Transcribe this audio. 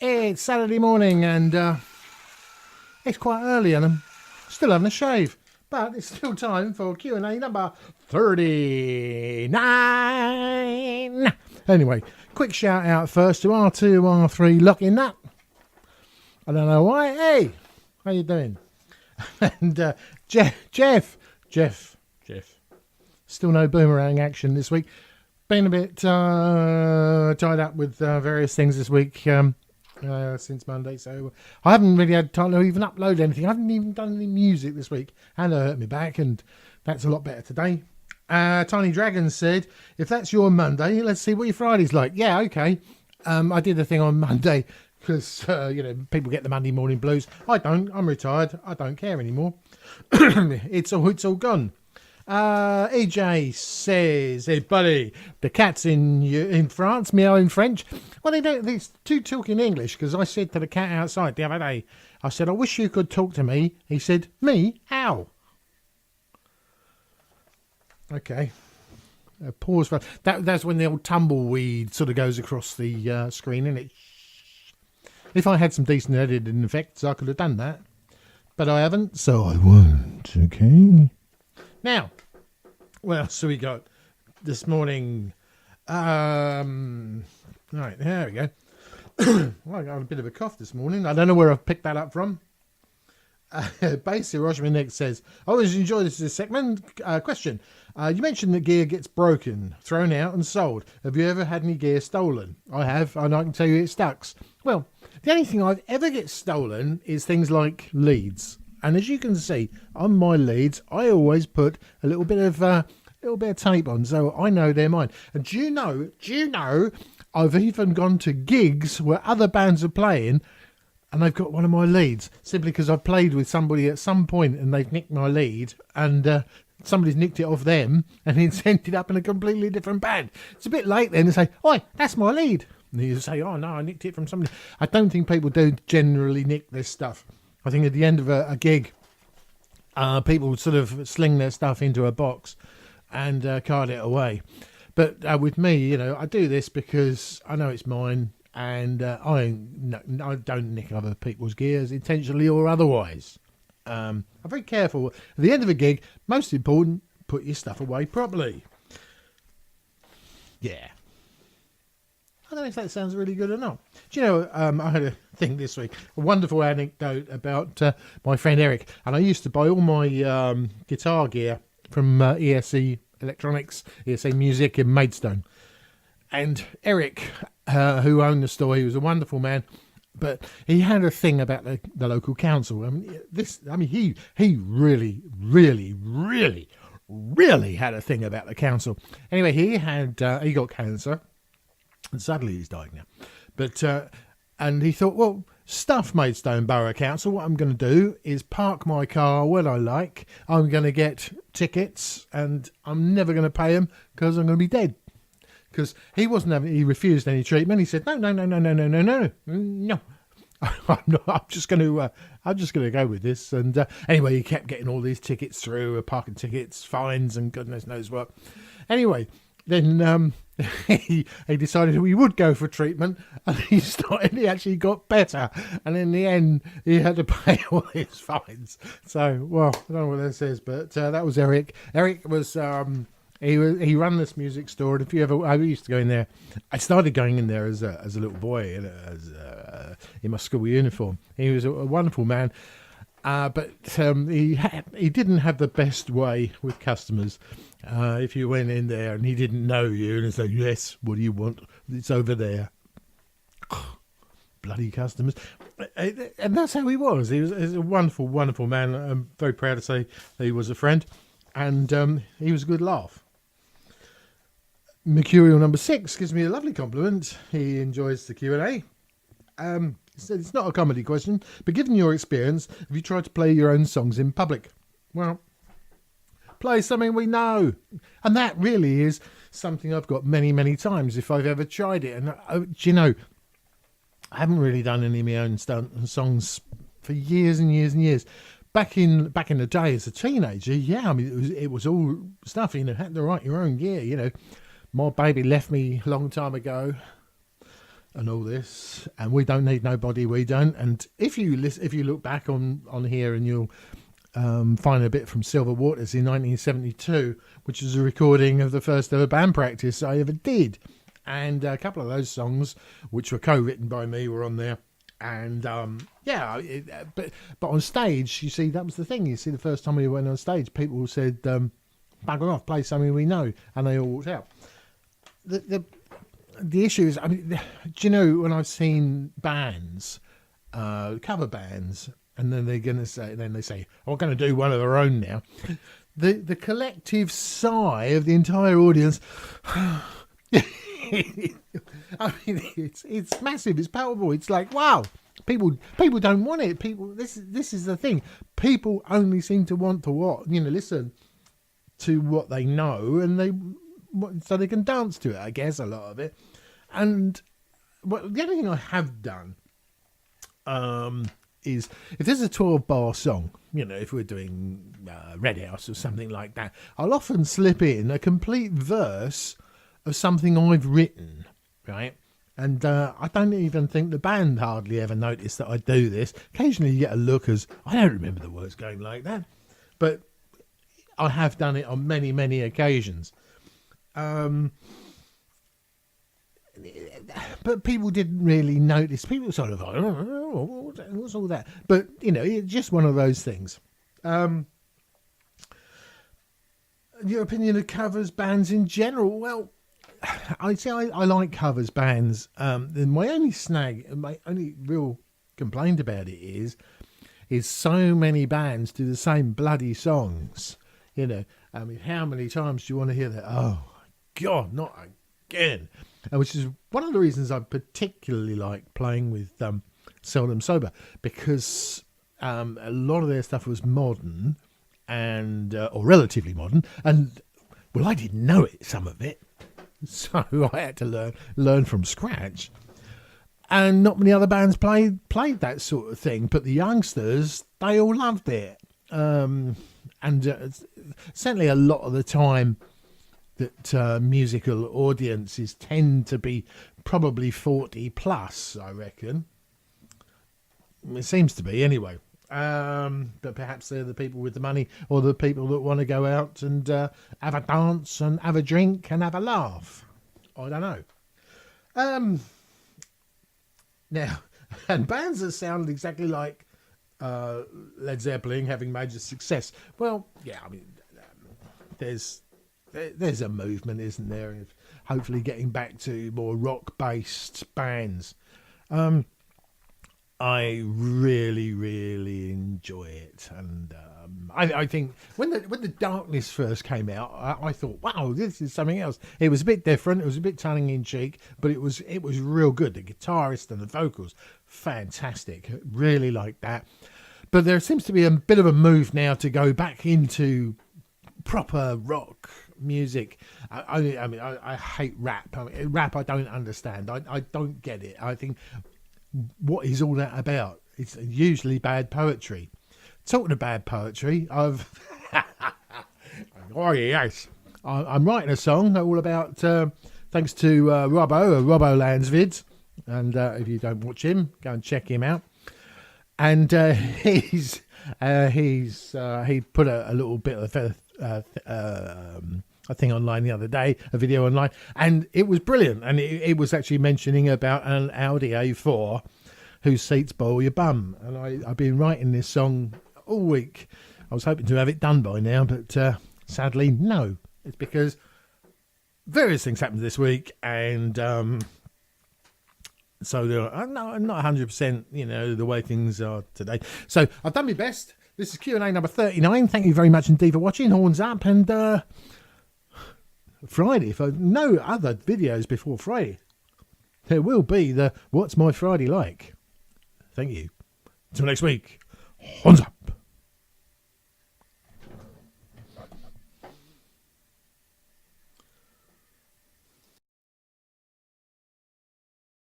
It's Saturday morning and it's quite early and I'm still having a shave. But it's still time for Q&A number 39. Anyway, quick shout out first to R2, R3, Locking That. I don't know why. Hey, how you doing? And Jeff. Still no boomerang action this week. Been a bit tied up with various things this week since Monday, so I haven't really had time to even upload anything. I haven't even done any music this week, and I hurt me back, and that's a lot better today. Tiny Dragon said, if that's your Monday, let's see what your Friday's like. Yeah, okay. I did a thing on Monday because, people get the Monday morning blues. I don't. I'm retired. I don't care anymore. It's all gone. EJ says, hey buddy, the cat's in France, meow in French. Well, they two talk in English, because I said to the cat outside the other day, I said, I wish you could talk to me. He said, me? How? Okay. Pause for that's when the old tumbleweed sort of goes across the screen, isn't it? If I had some decent editing effects, I could have done that, but I haven't, so I won't. Okay. Now, what else have we got this morning? Right, there we go. Well, I got a bit of a cough this morning. I don't know where I've picked that up from. Base Hiroshima says, I always enjoy this segment. Question. You mentioned that gear gets broken, thrown out and sold. Have you ever had any gear stolen? I have, and I can tell you it stucks. Well, the only thing I've ever get stolen is things like leads. And as you can see on my leads, I always put a little bit of tape on, so I know they're mine. And do you know, I've even gone to gigs where other bands are playing, and they've got one of my leads simply because I've played with somebody at some point and they've nicked my lead, and somebody's nicked it off them, and it's ended up in a completely different band. It's a bit late then to say, "Oi, that's my lead," and you say, "Oh no, I nicked it from somebody." I don't think people do generally nick this stuff. I think at the end of a gig, people sort of sling their stuff into a box and card it away. But with me, I do this because I know it's mine, and I don't nick other people's gears intentionally or otherwise. I'm very careful. At the end of a gig, most important, put your stuff away properly. Yeah. I don't know if that sounds really good or not. Do you know, I had a thing this week, a wonderful anecdote about my friend Eric. And I used to buy all my guitar gear from ESC Electronics, ESC Music in Maidstone. And Eric, who owned the store, he was a wonderful man. But he had a thing about the local council. He really, really, really, really had a thing about the council. Anyway, he got cancer. And sadly, he's dying now. But and he thought, well, stuff Maidstone Borough Council. What I'm going to do is park my car where I like. I'm going to get tickets, and I'm never going to pay them because I'm going to be dead. Because he refused any treatment. He said, no. I'm just going to go with this. And anyway, he kept getting all these tickets through, parking tickets, fines, and goodness knows what. Anyway. Then he decided he would go for treatment, and he actually got better. And in the end, he had to pay all his fines. So, well, I don't know what that says, but that was Eric. Eric was he ran this music store, and I used to go in there. I started going in there as a little boy, in my school uniform. He was a wonderful man. But he didn't have the best way with customers. If you went in there and he didn't know you and said, yes, what do you want? It's over there. Bloody customers. And that's how he was. He was a wonderful, wonderful man. I'm very proud to say that he was a friend. And he was a good laugh. Mercurial number 6 gives me a lovely compliment. He enjoys the Q&A. It's not a comedy question, but given your experience, have you tried to play your own songs in public? Well, play something we know. And that really is something I've got many, many times if I've ever tried it. And, I haven't really done any of my own songs for years and years and years. Back in the day as a teenager, it was all stuff, had to write your own gear, My Baby Left Me a long time ago. and all this, and we don't need nobody, we don't. And if you look back on here, and you'll find a bit from Silver Waters in 1972, which is a recording of the first ever band practice I ever did, and a couple of those songs, which were co-written by me, were on there. And but on stage, you see, that was the thing. You see, the first time we went on stage, people said, "Bugger off, play something we know," and they all walked out. The issue is, I mean, do you know, when I've seen bands, cover bands, and then they say, "Oh, we're going to do one of their own now," the collective sigh of the entire audience. I mean, it's massive. It's powerful. It's like, wow, people don't want it. This is the thing. People only seem to want to listen to what they know, and so they can dance to it. I guess a lot of it. And the other thing I have done is, if there's a 12-bar song, if we're doing Red House or something like that, I'll often slip in a complete verse of something I've written, right? And I don't even think the band hardly ever notice that I do this. Occasionally you get a look, as I don't remember the words going like that, but I have done it on many, many occasions. But people didn't really notice. People sort of like, "Oh, what's all that?" But, it's just one of those things. Your opinion of covers bands in general? Well, I'd say I like covers bands. My only real complaint about it is so many bands do the same bloody songs. I mean, how many times do you want to hear that? Oh, God, not again. Which is one of the reasons I particularly like playing with Seldom Sober, because a lot of their stuff was modern, and or relatively modern, and well, I didn't know it, some of it, so I had to learn from scratch. And not many other bands played that sort of thing, but the youngsters, they all loved it, and certainly a lot of the time that musical audiences tend to be probably 40 plus, I reckon. It seems to be, anyway. But perhaps they're the people with the money, or the people that want to go out and have a dance and have a drink and have a laugh. I don't know. Now, and bands that sound exactly like Led Zeppelin having major success. Well, yeah, I mean, there's a movement, isn't there, of hopefully getting back to more rock-based bands. I really, really enjoy it, and I think when the Darkness first came out, I thought, wow, this is something else. It was a bit different. It was a bit tongue in cheek, but it was real good. The guitarist and the vocals, fantastic. Really like that. But there seems to be a bit of a move now to go back into proper rock music. I hate rap. Rap I don't understand. I don't get it. I think, what is all that about? It's usually bad poetry. Talking of bad poetry, oh yes, I'm writing a song all about, thanks to Robbo Landsvids, and if you don't watch him, go and check him out. And he put a little bit of a thing online the other day, a video online, and it was brilliant. And it was actually mentioning about an Audi A4 whose seats boil your bum. And I've been writing this song all week. I was hoping to have it done by now, but sadly, no. It's because various things happened this week, and so I'm not 100%, the way things are today. So I've done my best. This is Q&A number 39. Thank you very much indeed for watching. Horns up, and Friday, for no other videos before Friday, there will be the What's My Friday Like. Thank you. Until next week, horns up.